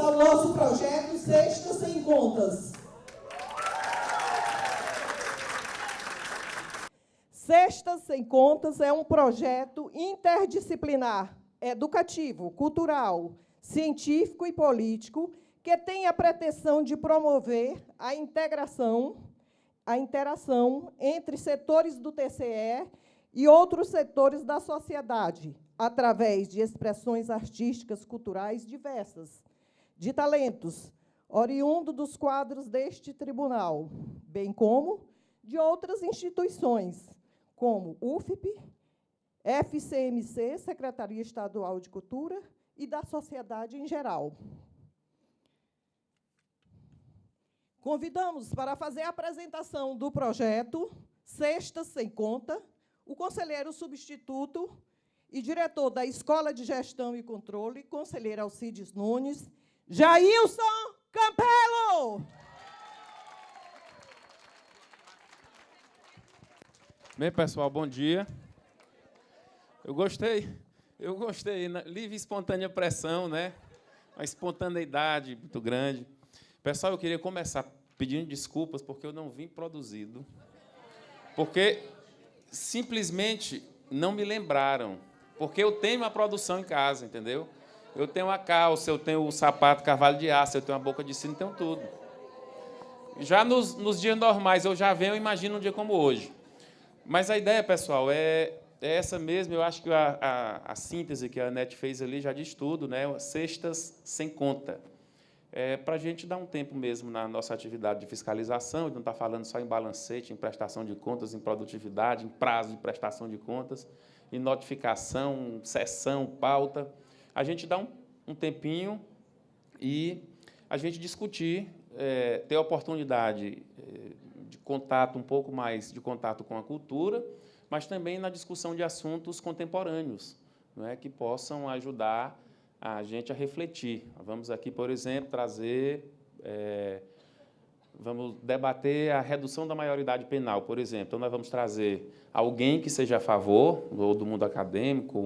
ao nosso projeto Cestas Sem Contas. Cestas Sem Contas é um projeto interdisciplinar, educativo, cultural, científico e político que tem a pretensão de promover a interação entre setores do TCE e outros setores da sociedade, através de expressões artísticas culturais diversas, de talentos, oriundo dos quadros deste tribunal, bem como de outras instituições, como UFP, FCMC, Secretaria Estadual de Cultura, e da sociedade em geral. Convidamos para fazer a apresentação do projeto Cestas Sem Conta o conselheiro substituto e diretor da Escola de Gestão e Controle, conselheiro Alcides Nunes, Jailson Campelo. Bem, pessoal, bom dia. Eu gostei, livre e espontânea pressão, né? Uma espontaneidade muito grande. Pessoal, eu queria começar pedindo desculpas, porque eu não vim produzido, porque simplesmente não me lembraram, porque eu tenho uma produção em casa, entendeu? Eu tenho a calça, eu tenho o sapato cavalo de aço, eu tenho a boca de sino, tenho tudo. Já nos dias normais, eu já venho e imagino um dia como hoje. Mas a ideia, pessoal, é essa mesmo. Eu acho que a síntese que a Anete fez ali já diz tudo, né? Cestas sem conta. Para a gente dar um tempo mesmo na nossa atividade de fiscalização, e não está falando só em balancete, em prestação de contas, em produtividade, em prazo de prestação de contas, em notificação, sessão, pauta. A gente dá um tempinho e a gente discutir, ter a oportunidade de contato, um pouco mais de contato com a cultura, mas também na discussão de assuntos contemporâneos, não é, que possam ajudar a gente a refletir. Vamos aqui, por exemplo, vamos debater a redução da maioridade penal, por exemplo. Então, nós vamos trazer alguém que seja a favor, ou do mundo acadêmico,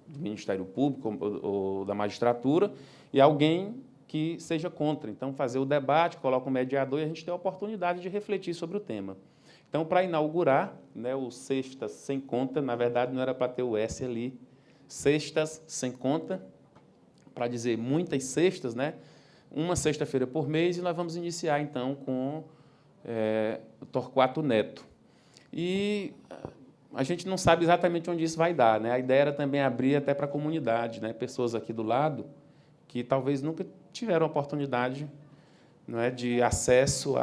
do Ministério Público, ou da magistratura, e alguém que seja contra. Então, fazer o debate, coloca um mediador e a gente tem a oportunidade de refletir sobre o tema. Então, para inaugurar, né, o Cestas Sem Conta, na verdade, não era para ter o S ali, Cestas Sem Conta, para dizer muitas cestas, né? Uma sexta-feira por mês, e nós vamos iniciar, então, com Torquato Neto. E a gente não sabe exatamente onde isso vai dar, né? A ideia era também abrir até para a comunidade, né? Pessoas aqui do lado que talvez nunca tiveram oportunidade, não é, de acesso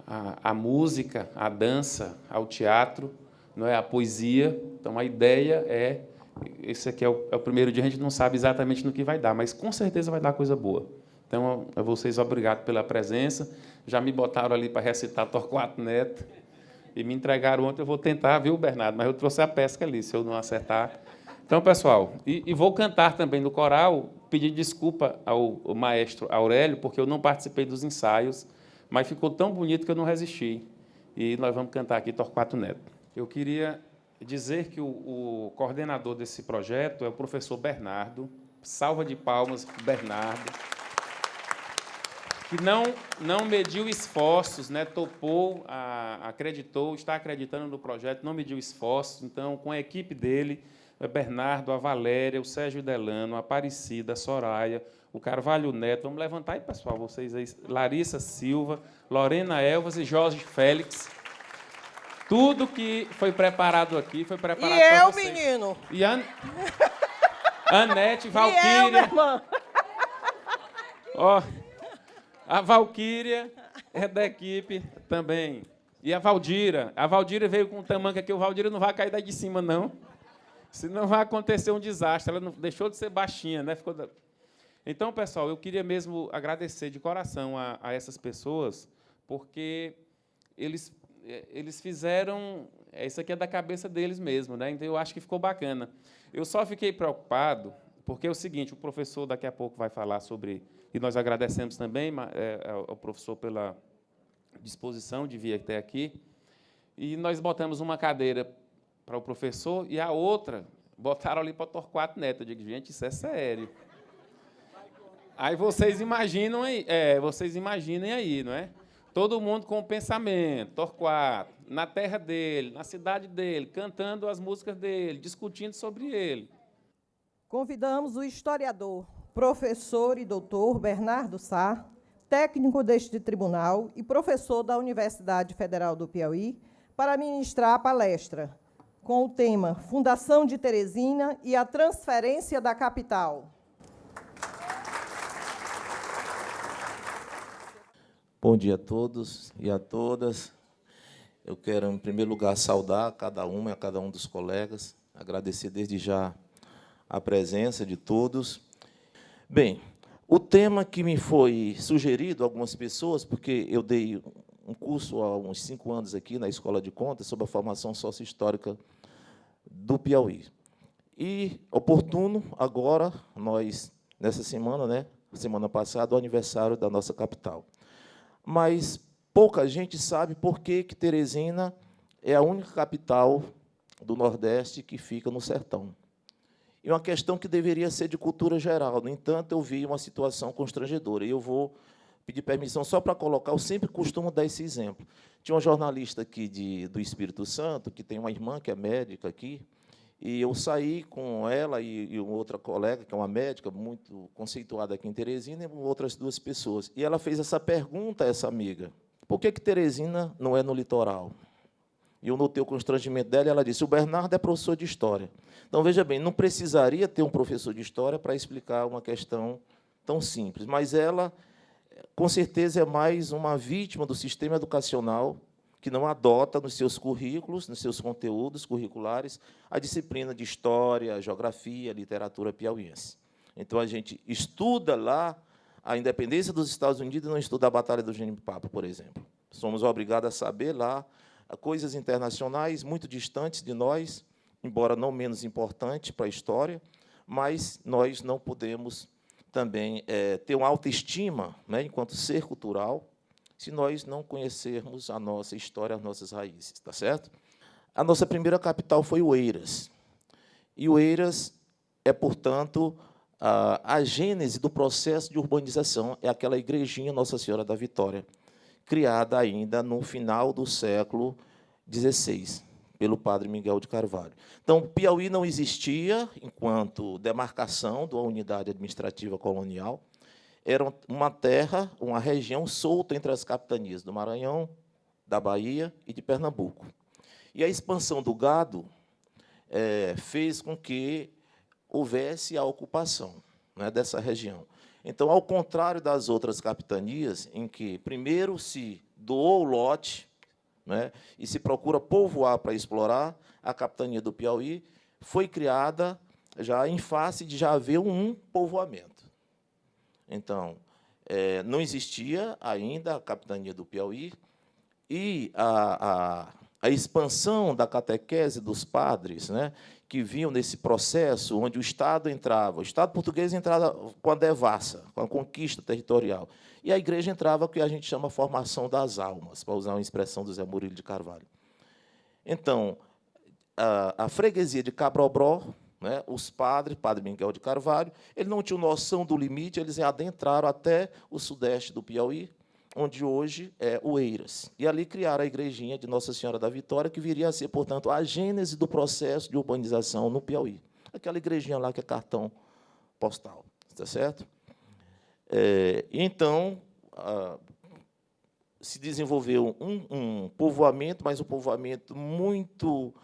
à música, à dança, ao teatro, não é, à poesia. Então, a ideia é... Esse aqui é o primeiro dia, a gente não sabe exatamente no que vai dar, mas com certeza vai dar coisa boa. Então, a vocês, obrigado pela presença. Já me botaram ali para recitar Torquato Neto e me entregaram ontem. Eu vou tentar, viu, Bernardo? Mas eu trouxe a pesca ali, se eu não acertar. Então, pessoal, e vou cantar também no coral, pedir desculpa ao maestro Aurélio, porque eu não participei dos ensaios, mas ficou tão bonito que eu não resisti. E nós vamos cantar aqui Torquato Neto. Eu queria dizer que o coordenador desse projeto é o professor Bernardo. Salva de palmas para o Bernardo, que não mediu esforços, né? Topou, acreditou, está acreditando no projeto, não mediu esforços. Então, com a equipe dele, o Bernardo, a Valéria, o Sérgio Delano, a Aparecida, a Soraya, o Carvalho Neto. Vamos levantar aí, pessoal, vocês aí. Larissa Silva, Lorena Elvas e Jorge Félix. Tudo que foi preparado aqui foi preparado para vocês. E eu, menino? E Anete, Valquíria. E eu, minha irmã? Ó, a Valquíria é da equipe também. E a Valdira. A Valdira veio com um tamanco aqui. O Valdira não vai cair daí de cima, não. Senão vai acontecer um desastre. Ela não deixou de ser baixinha, né? Então, pessoal, eu queria mesmo agradecer de coração a essas pessoas, porque eles fizeram... Isso aqui é da cabeça deles mesmo, né? Então, eu acho que ficou bacana. Eu só fiquei preocupado, porque é o seguinte, o professor daqui a pouco vai falar sobre... E nós agradecemos também ao professor pela disposição de vir até aqui. E nós botamos uma cadeira para o professor e a outra botaram ali para o Torquato Neto. Eu digo, gente, isso é sério. Aí vocês imaginam aí, vocês imaginem aí, não é? Todo mundo com o pensamento, Torquato, na terra dele, na cidade dele, cantando as músicas dele, discutindo sobre ele. Convidamos o historiador, professor e doutor Bernardo Sá, técnico deste tribunal e professor da Universidade Federal do Piauí, para ministrar a palestra, com o tema Fundação de Teresina e a transferência da capital. Bom dia a todos e a todas. Eu quero, em primeiro lugar, saudar cada uma e a cada um dos colegas, agradecer desde já a presença de todos. Bem, o tema que me foi sugerido a algumas pessoas, porque eu dei um curso há uns 5 anos aqui na Escola de Contas sobre a formação socio-histórica do Piauí. E, oportuno, agora, nós, nessa semana, né, semana passada, o aniversário da nossa capital. Mas pouca gente sabe por que Teresina é a única capital do Nordeste que fica no sertão. E uma questão que deveria ser de cultura geral. No entanto, eu vi uma situação constrangedora. E eu vou pedir permissão só para colocar, eu sempre costumo dar esse exemplo. Tinha uma jornalista aqui do Espírito Santo, que tem uma irmã que é médica aqui, e eu saí com ela e uma outra colega, que é uma médica muito conceituada aqui em Teresina, e outras 2 pessoas. E ela fez essa pergunta a essa amiga: por que Teresina não é no litoral? E eu notei o constrangimento dela, e ela disse: o Bernardo é professor de História. Então, veja bem, não precisaria ter um professor de História para explicar uma questão tão simples, mas ela, com certeza, é mais uma vítima do sistema educacional que não adota nos seus currículos, nos seus conteúdos curriculares, a disciplina de História, Geografia, Literatura piauiense. Então, a gente estuda lá a independência dos Estados Unidos e não estuda a Batalha do Genipapo, por exemplo. Somos obrigados a saber lá coisas internacionais muito distantes de nós, embora não menos importante para a história, mas nós não podemos também ter uma autoestima, né, enquanto ser cultural, se nós não conhecermos a nossa história, as nossas raízes, tá certo? A nossa primeira capital foi Oeiras. E Oeiras é, portanto, a gênese do processo de urbanização, é aquela igrejinha Nossa Senhora da Vitória, criada ainda no final do século XVI, pelo padre Miguel de Carvalho. Então, Piauí não existia enquanto demarcação de uma unidade administrativa colonial. Era uma terra, uma região solta entre as capitanias do Maranhão, da Bahia e de Pernambuco. E a expansão do gado fez com que houvesse a ocupação, né, dessa região. Então, ao contrário das outras capitanias, em que primeiro se doou o lote, né, e se procura povoar para explorar, a capitania do Piauí foi criada já em face de já haver um povoamento. Então, não existia ainda a capitania do Piauí, e a expansão da catequese dos padres, né, que vinham nesse processo onde o Estado entrava, o Estado português entrava com a devassa, com a conquista territorial, e a igreja entrava com o que a gente chama formação das almas, para usar uma expressão do Zé Murilo de Carvalho. Então, a freguesia de Cabrobró, né, os padres, padre Miguel de Carvalho, eles não tinham noção do limite, eles adentraram até o sudeste do Piauí, onde hoje é Oeiras. E ali criaram a igrejinha de Nossa Senhora da Vitória, que viria a ser, portanto, a gênese do processo de urbanização no Piauí. Aquela igrejinha lá que é cartão postal, está certo? Então, se desenvolveu um povoamento, mas um povoamento muito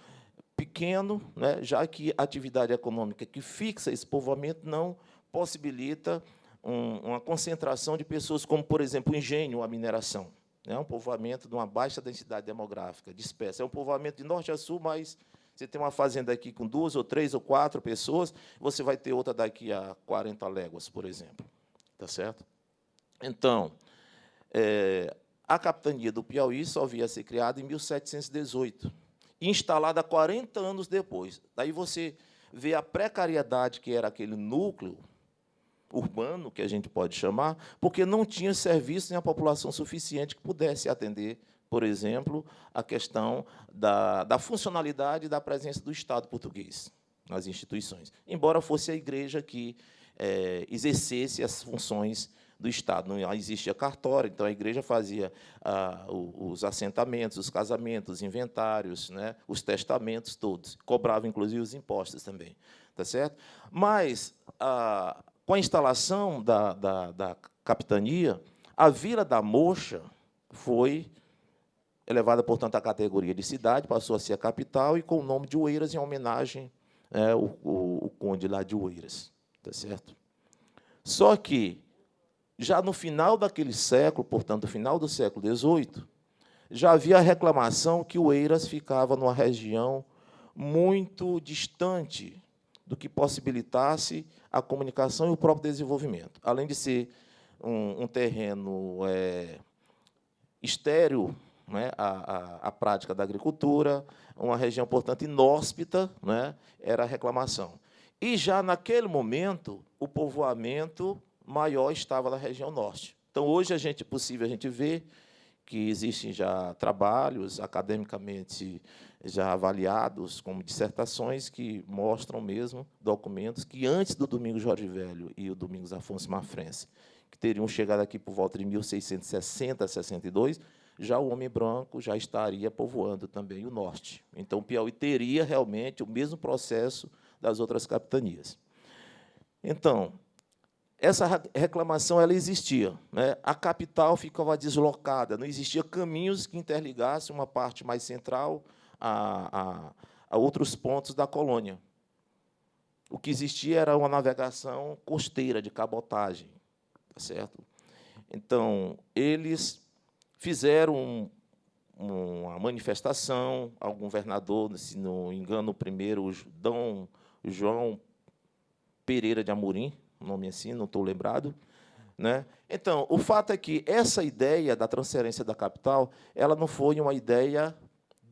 pequeno, né, já que a atividade econômica que fixa esse povoamento não possibilita uma concentração de pessoas, como, por exemplo, o engenho ou a mineração. É um povoamento de uma baixa densidade demográfica, dispersa. É um povoamento de norte a sul, mas você tem uma fazenda aqui com 2 ou 3 ou 4 pessoas, você vai ter outra daqui a 40 léguas, por exemplo. Tá certo? Então, a capitania do Piauí só via ser criada em 1718, instalada 40 anos depois. Daí você vê a precariedade que era aquele núcleo urbano, que a gente pode chamar, porque não tinha serviço nem a população suficiente que pudesse atender, por exemplo, a questão da funcionalidade da presença do Estado português. nas instituições, embora fosse a igreja que exercesse as funções do Estado. Não existia cartório, então a igreja fazia os assentamentos, os casamentos, os inventários, né, os testamentos todos, cobrava, inclusive, os impostos também. Tá certo? Mas, com a instalação da capitania, a Vila da Mocha foi elevada, portanto, à categoria de cidade, passou a ser a capital, e com o nome de Oeiras, em homenagem o conde lá de Oeiras. Tá certo? Só que, já no final daquele século, portanto, no final do século XVIII, já havia a reclamação que Oeiras ficava numa região muito distante do que possibilitasse a comunicação e o próprio desenvolvimento. Além de ser um terreno estéril, né, a prática da agricultura, uma região, portanto, inóspita, né, era a reclamação. E, já naquele momento, o povoamento maior estava na região norte. Então, hoje, é possível a gente ver que existem já trabalhos academicamente já avaliados como dissertações que mostram mesmo documentos que, antes do Domingos Jorge Velho e o Domingos Afonso Mafrense, que teriam chegado aqui por volta de 1660, 62, já o homem branco já estaria povoando também o norte. Então, o Piauí teria realmente o mesmo processo das outras capitanias. Então, essa reclamação ela existia, né? A capital ficava deslocada, não existia caminhos que interligassem uma parte mais central a outros pontos da colônia. O que existia era uma navegação costeira, de cabotagem. Tá certo? Então, eles fizeram uma manifestação ao governador, se não me engano, o primeiro, Dom João Pereira de Amorim, nome assim, não estou lembrado, né? Então, o fato é que essa ideia da transferência da capital, ela não foi uma ideia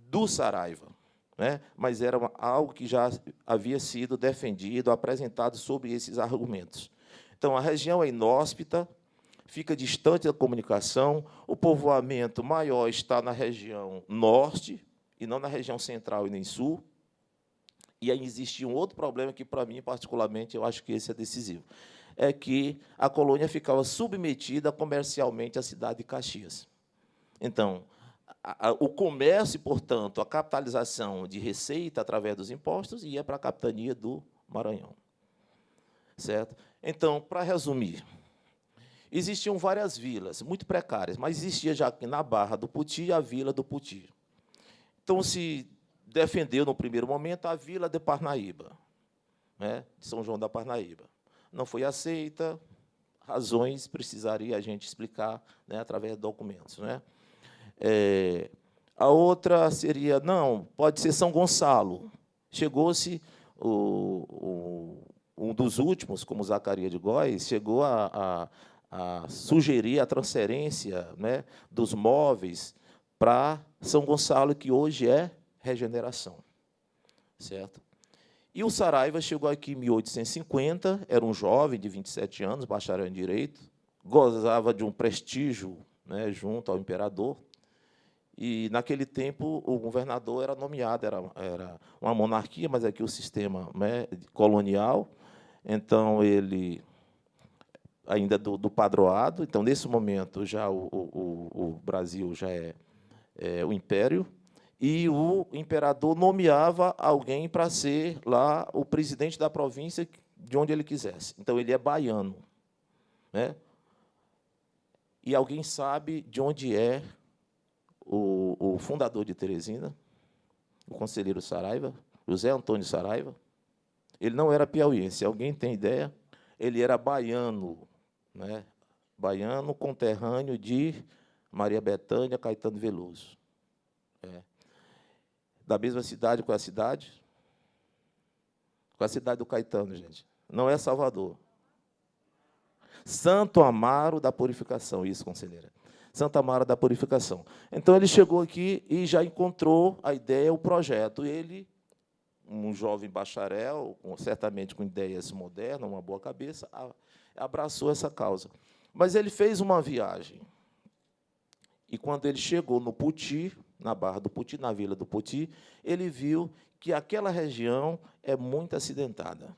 do Saraiva, né? Mas era algo que já havia sido defendido, apresentado sobre esses argumentos. Então, a região é inóspita, fica distante da comunicação, o povoamento maior está na região norte, e não na região central e nem sul. E aí existia um outro problema que, para mim, particularmente, eu acho que esse é decisivo, é que a colônia ficava submetida comercialmente à cidade de Caxias. Então, o comércio, portanto, a capitalização de receita através dos impostos ia para a capitania do Maranhão. Certo? Então, para resumir, existiam várias vilas, muito precárias, mas existia já aqui na Barra do Puti a Vila do Puti. Então, se defendeu, no primeiro momento, a Vila de Parnaíba, né, de São João da Parnaíba. Não foi aceita, razões precisaria a gente explicar, né, através de documentos. Né? A outra seria, não, pode ser São Gonçalo. Chegou-se, um dos últimos, como Zacarias de Góes, chegou a sugerir a transferência, né, dos móveis para São Gonçalo, que hoje é Regeneração. Certo? E o Saraiva chegou aqui em 1850, era um jovem de 27 anos, bacharel em Direito, gozava de um prestígio, né, junto ao imperador, e, naquele tempo, o governador era nomeado, era uma monarquia, mas aqui o sistema, né, colonial, então, ele ainda do padroado, então, nesse momento, já o Brasil já é o império, e o imperador nomeava alguém para ser lá o presidente da província de onde ele quisesse. Então, ele é baiano. Né? E alguém sabe de onde é o fundador de Teresina, o conselheiro Saraiva, José Antônio Saraiva? Ele não era piauiense. Alguém tem ideia? Ele era baiano, né? Baiano, conterrâneo de Maria Bethânia, Caetano Veloso. Da mesma cidade, com a cidade? Com a cidade do Caetano, gente. Não é Salvador. Santo Amaro da Purificação, isso, conselheira. Santo Amaro da Purificação. Então, ele chegou aqui e já encontrou a ideia, o projeto. Ele, um jovem bacharel, certamente com ideias modernas, uma boa cabeça, abraçou essa causa. Mas ele fez uma viagem. E, quando ele chegou no Puti, na Barra do Puti, na Vila do Puti, ele viu que aquela região é muito acidentada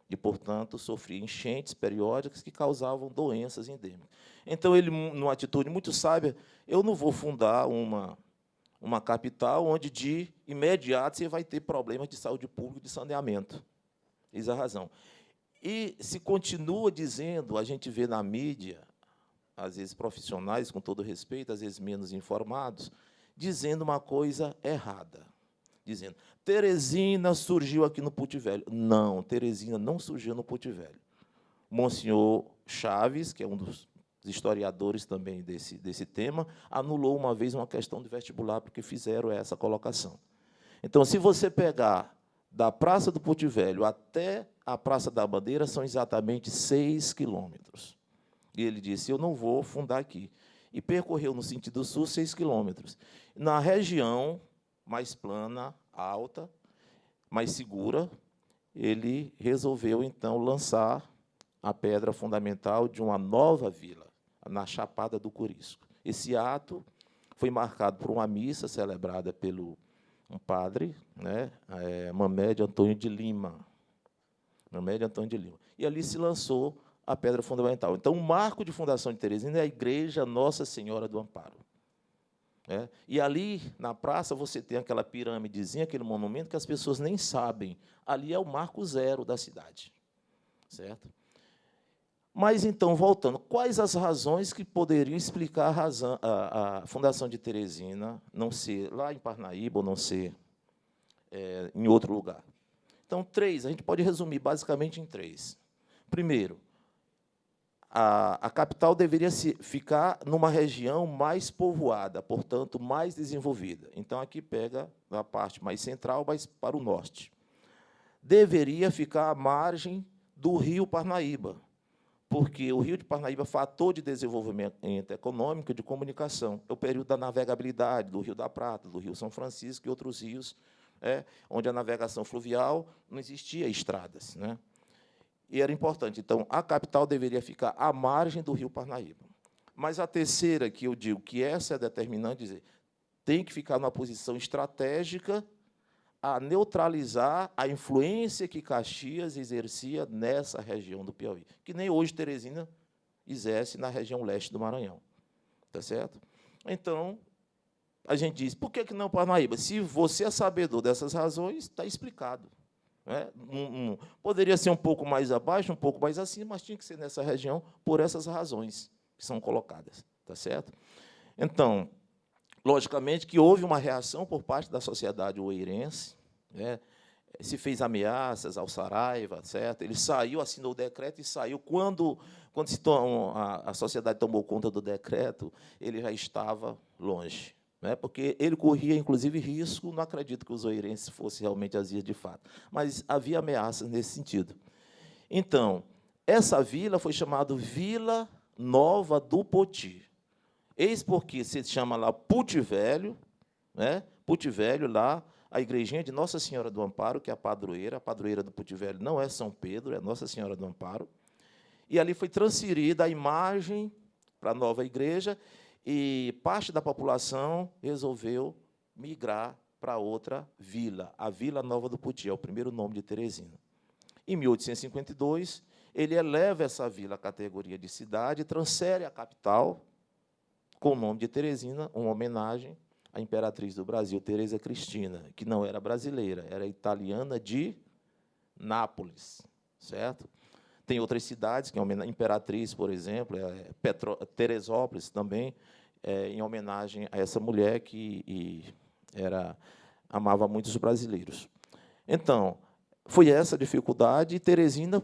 e, portanto, sofria enchentes periódicas que causavam doenças endêmicas. Então, ele, numa atitude muito sábia, eu não vou fundar uma capital onde, de imediato, você vai ter problemas de saúde pública e de saneamento. Eis a razão. E se continua dizendo, a gente vê na mídia, às vezes profissionais, com todo respeito, às vezes menos informados, dizendo uma coisa errada. Dizendo, Teresina surgiu aqui no Puti Velho. Não, Teresina não surgiu no Puti Velho. Monsenhor Chaves, que é um dos historiadores também desse tema, anulou uma vez uma questão de vestibular, porque fizeram essa colocação. Então, se você pegar da Praça do Puti Velho até a Praça da Bandeira, são exatamente 6 quilômetros. E ele disse, eu não vou fundar aqui. E percorreu, no sentido sul, 6 quilômetros. Na região mais plana, alta, mais segura, ele resolveu, então, lançar a pedra fundamental de uma nova vila, na Chapada do Corisco. Esse ato foi marcado por uma missa celebrada pelo um padre, né, Mamed Antônio de Lima. Mamed Antônio de Lima. E ali se lançou a pedra fundamental. Então, o marco de fundação de Teresina é a Igreja Nossa Senhora do Amparo. E ali, na praça, você tem aquela pirâmidezinha, aquele monumento que as pessoas nem sabem. Ali é o marco zero da cidade. Certo? Mas, então, voltando, quais as razões que poderiam explicar a fundação de Teresina não ser lá em Parnaíba ou não ser em outro lugar? Então, 3, a gente pode resumir basicamente em 3. Primeiro, a capital deveria ficar numa região mais povoada, portanto, mais desenvolvida. Então, aqui pega a parte mais central, mas para o norte. Deveria ficar à margem do rio Parnaíba, porque o rio de Parnaíba é fator de desenvolvimento econômico e de comunicação. É o período da navegabilidade, do Rio da Prata, do Rio São Francisco e outros rios, onde a navegação fluvial não existia estradas. Né? E era importante. Então, a capital deveria ficar à margem do rio Parnaíba. Mas a terceira, que eu digo que essa é determinante, dizer, tem que ficar numa posição estratégica a neutralizar a influência que Caxias exercia nessa região do Piauí, que nem hoje Teresina exerce na região leste do Maranhão. Tá certo? Então, a gente diz, por que não Parnaíba? Se você é sabedor dessas razões, está explicado. Poderia ser um pouco mais abaixo, um pouco mais acima, mas tinha que ser nessa região por essas razões que são colocadas. Tá certo? Então, logicamente que houve uma reação por parte da sociedade oeirense, se fez ameaças ao Saraiva, certo? Ele saiu, assinou o decreto e saiu. Quando a sociedade tomou conta do decreto, ele já estava longe, porque ele corria, inclusive, risco, não acredito que os oeirenses fossem realmente as vias de fato, mas havia ameaças nesse sentido. Então, essa vila foi chamada Vila Nova do Poti. Eis porque se chama lá Puti Velho, Puti Velho, lá, a igrejinha de Nossa Senhora do Amparo, que é a padroeira do Puti Velho não é São Pedro, é Nossa Senhora do Amparo, e ali foi transferida a imagem para a nova igreja, e parte da população resolveu migrar para outra vila, a Vila Nova do Poti, é o primeiro nome de Teresina. Em 1852, ele eleva essa vila à categoria de cidade e transfere a capital com o nome de Teresina, uma homenagem à imperatriz do Brasil, Teresa Cristina, que não era brasileira, era italiana de Nápoles, certo? Tem outras cidades, que é a Imperatriz, por exemplo, Teresópolis também, em homenagem a essa mulher que amava muito os brasileiros. Então, foi essa a dificuldade, e Teresina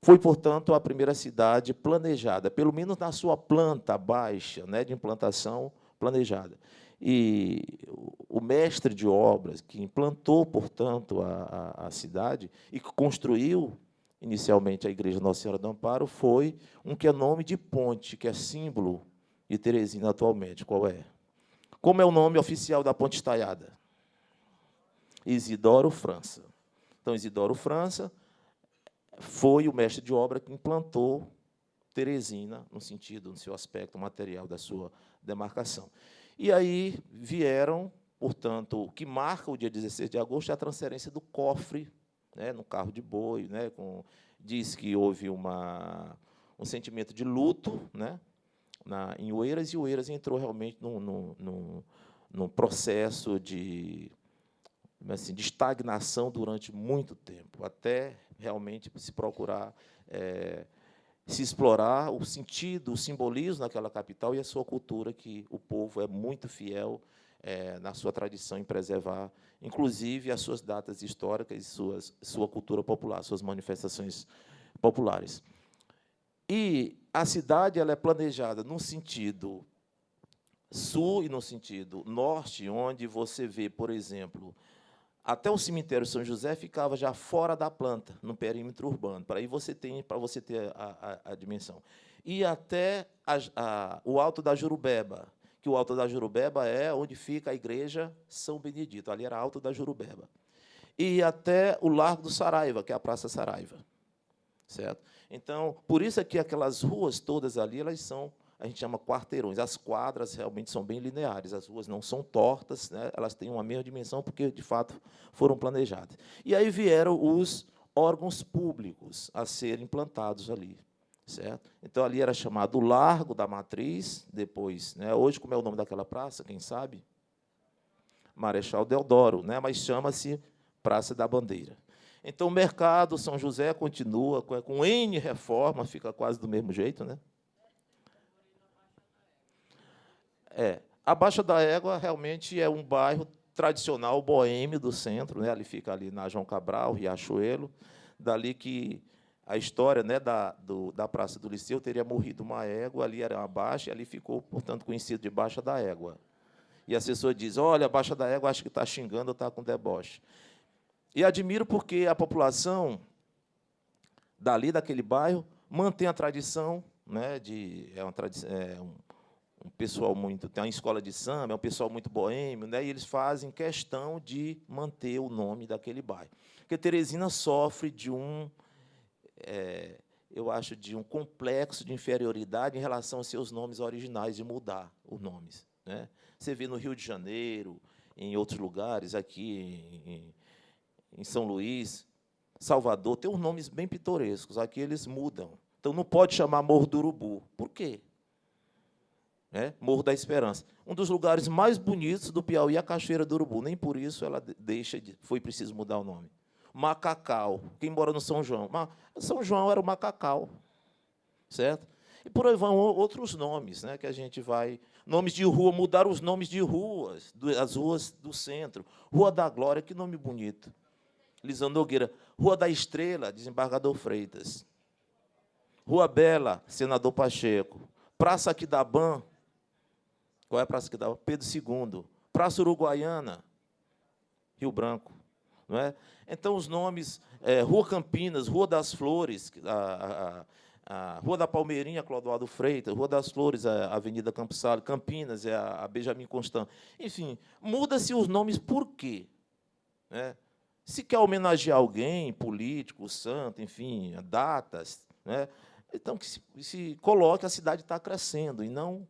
foi, portanto, a primeira cidade planejada, pelo menos na sua planta baixa, de implantação planejada. E o mestre de obras, que implantou, portanto, a cidade e que construiu inicialmente a Igreja Nossa Senhora do Amparo, foi um que é nome de ponte, que é símbolo de Teresina atualmente. Qual é? Como é o nome oficial da ponte estaiada? Isidoro França. Então, Isidoro França foi o mestre de obra que implantou Teresina, no seu aspecto material da sua demarcação. E aí vieram portanto, o que marca o dia 16 de agosto é a transferência do cofre, né, no carro de boi, né, diz que houve um sentimento de luto, né, em Oeiras, e Oeiras entrou realmente num processo de estagnação durante muito tempo, até realmente se procurar se explorar o sentido, o simbolismo daquela capital e a sua cultura, que o povo é muito fiel na sua tradição em preservar, inclusive, as suas datas históricas e sua cultura popular, suas manifestações populares. E a cidade ela é planejada no sentido sul e no sentido norte, onde você vê, por exemplo, até o cemitério São José ficava já fora da planta, no perímetro urbano, para você ter a dimensão. E até o Alto da Jurubeba, que o Alto da Jurubeba é onde fica a igreja São Benedito, ali era Alto da Jurubeba. E até o Largo do Saraiva, que é a Praça Saraiva. Certo? Então, por isso é que aquelas ruas todas ali, elas são, a gente chama quarteirões. As quadras realmente são bem lineares, as ruas não são tortas, né? Elas têm uma mesma dimensão, porque, de fato, foram planejadas. E aí vieram os órgãos públicos a serem implantados ali. Certo? Então, ali era chamado Largo da Matriz, depois, né? Hoje, como é o nome daquela praça, quem sabe? Marechal Deodoro, né? Mas chama-se Praça da Bandeira. Então, o mercado São José continua com N reforma, fica quase do mesmo jeito, né? A Baixa da Égua realmente é um bairro tradicional boêmio do centro, né? Ali fica ali na João Cabral, Riachuelo, dali que a história, né, da Praça do Liceu teria morrido uma égua, ali era uma baixa, e ali ficou, portanto, conhecido de Baixa da Égua. E a assessora diz, olha, a Baixa da Égua acho que está xingando ou está com deboche. E admiro porque a população dali, daquele bairro, mantém a tradição, né, um pessoal muito... Tem uma escola de samba, é um pessoal muito boêmio, né, e eles fazem questão de manter o nome daquele bairro. Porque Teresina sofre de eu acho, de um complexo de inferioridade em relação aos seus nomes originais, de mudar os nomes, né? Você vê no Rio de Janeiro, em outros lugares, aqui em São Luís, Salvador, tem uns nomes bem pitorescos, aqui eles mudam. Então, não pode chamar Morro do Urubu. Por quê? Morro da Esperança. Um dos lugares mais bonitos do Piauí é a Cachoeira do Urubu. Nem por isso ela foi preciso mudar o nome. Macacau. Quem mora no São João? São João era o Macacau. Certo? E por aí vão outros nomes, né, que a gente vai... Nomes de rua, mudaram os nomes de ruas, as ruas do centro. Rua da Glória, que nome bonito. Lisandro Nogueira. Rua da Estrela, Desembargador Freitas. Rua Bela, Senador Pacheco. Praça Aquidabã. Qual é a Praça Aquidabã? Pedro II. Praça Uruguaiana, Rio Branco. Não é? Então, os nomes... Rua Campinas, Rua das Flores, a Rua da Palmeirinha, Clodoaldo Freitas, Rua das Flores, a Avenida Campos Salles, Campinas, a Benjamin Constant. Enfim, muda-se os nomes por quê? Né? Se quer homenagear alguém, político, santo, enfim, datas, né? Então, que se coloque, a cidade está crescendo, e não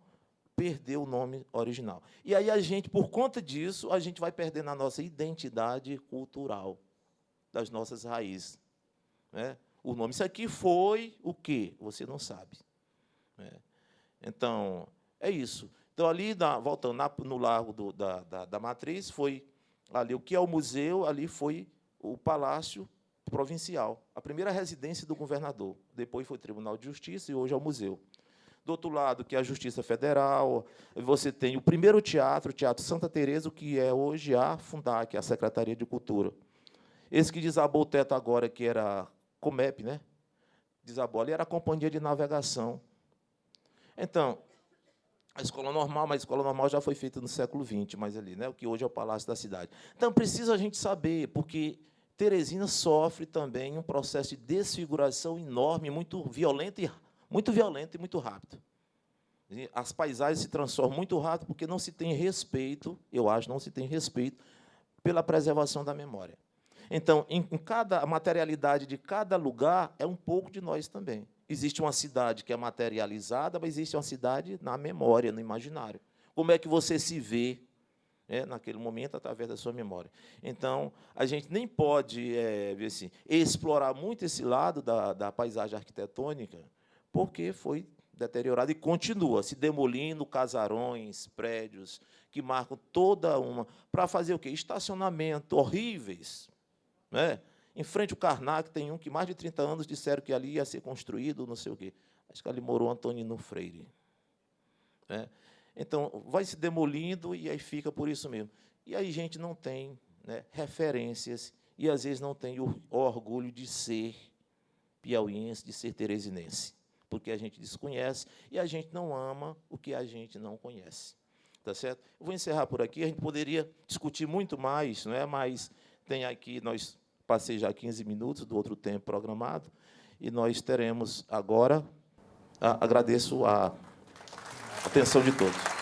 perder o nome original. E aí, a gente, por conta disso, a gente vai perdendo a nossa identidade cultural, das nossas raízes. Né? O nome, isso aqui foi o quê? Você não sabe. Né? Então, é isso. Então, ali, voltando no Largo da Matriz, foi ali o que é o museu, ali foi o Palácio Provincial, a primeira residência do governador. Depois foi o Tribunal de Justiça e hoje é o museu. Do outro lado, que é a Justiça Federal, você tem o primeiro teatro, o Teatro Santa Teresa, que é hoje a Fundac, a Secretaria de Cultura. Esse que desabou o teto agora, que era Comep, né? Desabou ali, era a Companhia de Navegação. Então, a escola normal, mas a escola normal já foi feita no século XX, mas ali, né? O que hoje é o Palácio da Cidade. Então, precisa a gente saber, porque Teresina sofre também um processo de desfiguração enorme, muito violento e muito rápido. As paisagens se transformam muito rápido porque não se tem respeito, eu acho, não se tem respeito pela preservação da memória. Então, a materialidade de cada lugar é um pouco de nós também. Existe uma cidade que é materializada, mas existe uma cidade na memória, no imaginário. Como é que você se vê naquele momento, através da sua memória. Então, a gente nem pode ver assim, explorar muito esse lado da paisagem arquitetônica, porque foi deteriorado e continua se demolindo casarões, prédios, que marcam toda uma... Para fazer o quê? Estacionamento horríveis. Né? Em frente ao Karnak, tem um que, mais de 30 anos, disseram que ali ia ser construído, não sei o quê. Acho que ali morou Antonino Freire. Né? Então, vai se demolindo e aí fica por isso mesmo. E aí a gente não tem, né, referências e, às vezes, não tem o orgulho de ser piauiense, de ser teresinense, porque a gente desconhece e a gente não ama o que a gente não conhece. Tá certo? Eu vou encerrar por aqui. A gente poderia discutir muito mais, não é? Mas tem aqui, nós passei já 15 minutos do outro tempo programado, e nós teremos agora... agradeço a atenção de todos.